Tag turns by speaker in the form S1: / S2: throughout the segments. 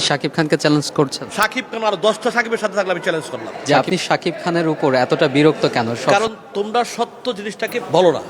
S1: শাকিব খানকে চ্যালেঞ্জ করছেন
S2: শাকিব খান আর 10টা সাকিবের সাথে থাকলে আমি চ্যালেঞ্জ করলাম।
S1: যে আপনি শাকিব খানের উপর এতটা বিরক্ত কেন?
S2: কারণ তোমরা সত্য জিনিসটাকে বলো না।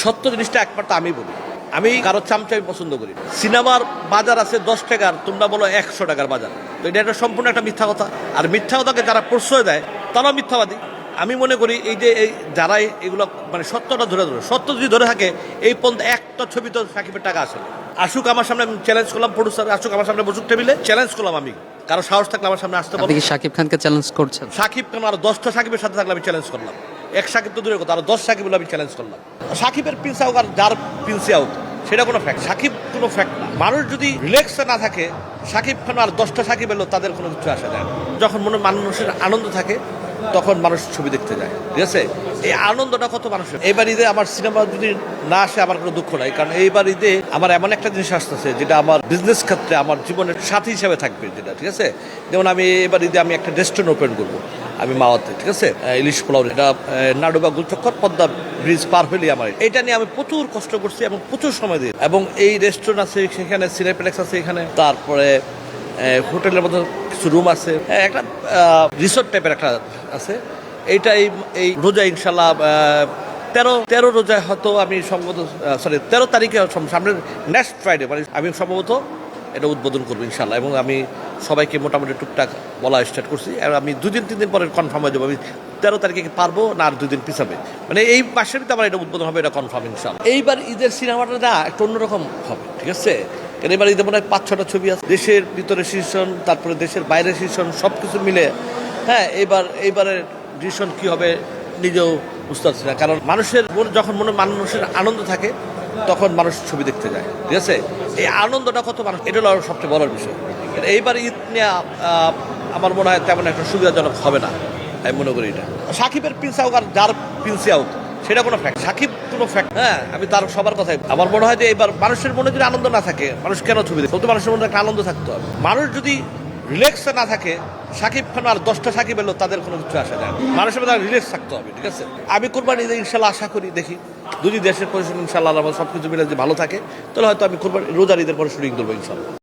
S2: সত্য জিনিসটা একমাত্র আমি বলি। আমি কারো চামচা আমি পছন্দ করি। সিনেমার বাজার আছে 10 টাকার, তোমরা বলো 100 টাকার বাজার। তো এটা একটা সম্পূর্ণ একটা মিথ্যা কথা। আর মিথ্যা কথাকে যারা প্রশ্রয় দেয় তারাও মিথ্যাবাদী। আমি মনে করি এই যে যারাই এগুলো মানে সত্যটা ধরে সত্য যদি ধরে থাকে এই পর্যন্ত একটা ছবি তো সাকিবের টাকা আসে। আসুক আমার সামনে, আমি চ্যালেঞ্জ করলাম, প্রডিউসার আসুক আমার সামনে, বসুক টেবিলে, চ্যালেঞ্জ করলাম আমি। কারো সাহস থাকলে আমার সামনে আসতে পারো।
S1: আপনি কি শাকিব খানকে চ্যালেঞ্জ করছেন?
S2: শাকিব খান আর 10টা সাকিবের সাথে থাকলে আমি চ্যালেঞ্জ করলাম। এক সাকিব তো দূরের কথা, আর 10 সাকিব আমি চ্যালেঞ্জ করলাম। সাকিবের প্রিন্সে হোক আর যার প্রিন্সে হোক সেটা কোনো ফ্যাক্ট। সাকিব কোনো ফ্যাক্ট না। মানুষ যদি রিল্যাক্সে না থাকে, সাকিব খান আর 10টা সাকিব এলো তাদের কোনো কিছু আসে যায় না। যখন মানুষের আনন্দ থাকে তখন মানুষ ছবি দেখতে যায়, ঠিক আছে? এই আনন্দটা কত মানুষের। এইবার ঈদে আমার সিনেমা যদি না আসে আমার কোনো দুঃখ নাই, কারণ এইবার ঈদে আমার এমন একটা জিনিস আসতেছে যেটা আমার বিজনেস ক্ষেত্রে আমার জীবনের সাথী হিসাবে থাকবে, যেটা ঠিক আছে। যেমন আমি এবার ঈদে আমি একটা রেস্টুরেন্ট ওপেন করবো আমি মাওয়াতে, ঠিক আছে? ইলিশ পোলাও, এটা নাডুবা গুলচক্কর পদ্মা ব্রিজ পার হইলেই আমার। এটা নিয়ে আমি প্রচুর কষ্ট করছি এবং প্রচুর সময় দিই। এবং এই রেস্টুরেন্ট আছে সেখানে, সিনেপ্লেক্স আছে এখানে, তারপরে হোটেলের মধ্যে কিছু রুম আছে, একটা রিসোর্ট টাইপের একটা আছে। এইটা এই রোজা ইনশাল্লাহ 13 রোজায় হয়তো আমি সম্ভবত 13 তারিখে সামনের নেক্সট ফ্রাইডে মানে আমি সম্ভবত এটা উদ্বোধন করবো ইনশাল্লাহ। এবং আমি সবাইকে মোটামুটি টুকটাক বলা স্টার্ট করছি। আর আমি 2-3 দিন পরে কনফার্ম হয়ে যাবো আমি 13 তারিখে পারবো না আর 2 দিন পিছাবে, মানে এই মাসের ভিতরে আমার এটা উদ্বোধন হবে, এটা কনফার্ম ইনশাল্লাহ। এইবার ঈদের সিনেমাটা না একটু অন্যরকম হবে, ঠিক আছে? কারণ এবার ঈদের মনে হয় 5-6টা ছবি আছে, দেশের ভিতরে সিজন, তারপরে দেশের বাইরে সিজন, সব কিছু মিলে। হ্যাঁ, এইবারের ডিসিশন কী হবে নিজেও বুঝতে পারছি না। কারণ যখন মানুষের আনন্দ থাকে তখন মানুষ ছবি দেখতে যায়, ঠিক আছে? এই আনন্দটা কত মানুষ, এটা হলো সবচেয়ে বড় বিষয়। এইবার ঈদ নিয়ে আমার মনে হয় তেমন একটা সুবিধাজনক হবে না, আমি মনে করি। এটা সাকিবের প্রিন্সে হোক আর যার প্রিন্সে হোক সেটা কোনো ফ্যাক্ট। সাকিব কোনো ফ্যাক্ট। হ্যাঁ, আমি তার সবার কথাই। আমার মনে হয় যে এবার মানুষের মনে যদি আনন্দ না থাকে, মানুষ কেন ছবি দেখে? বলতে মানুষের মনে একটা আনন্দ থাকতে হবে। মানুষ যদি রিল্যাক্সে না থাকে, সাকিব খান আর 10টা সাকিব এলো তাদের কোনো কিছু আসে যায় না। মানুষের মধ্যে রিল্যাক্স থাকতে হবে, ঠিক আছে? আমি কোরবানি ঈদে ইনশাল্লাহ আশা করি, দেখি যদি দেশের পরিস্থিতি ইনশাল্লাহ সব কিছু মিলে যদি ভালো থাকে তাহলে হয়তো আমি রোজার ঈদের পরে শুটিং করবো ইনশাল্লাহ।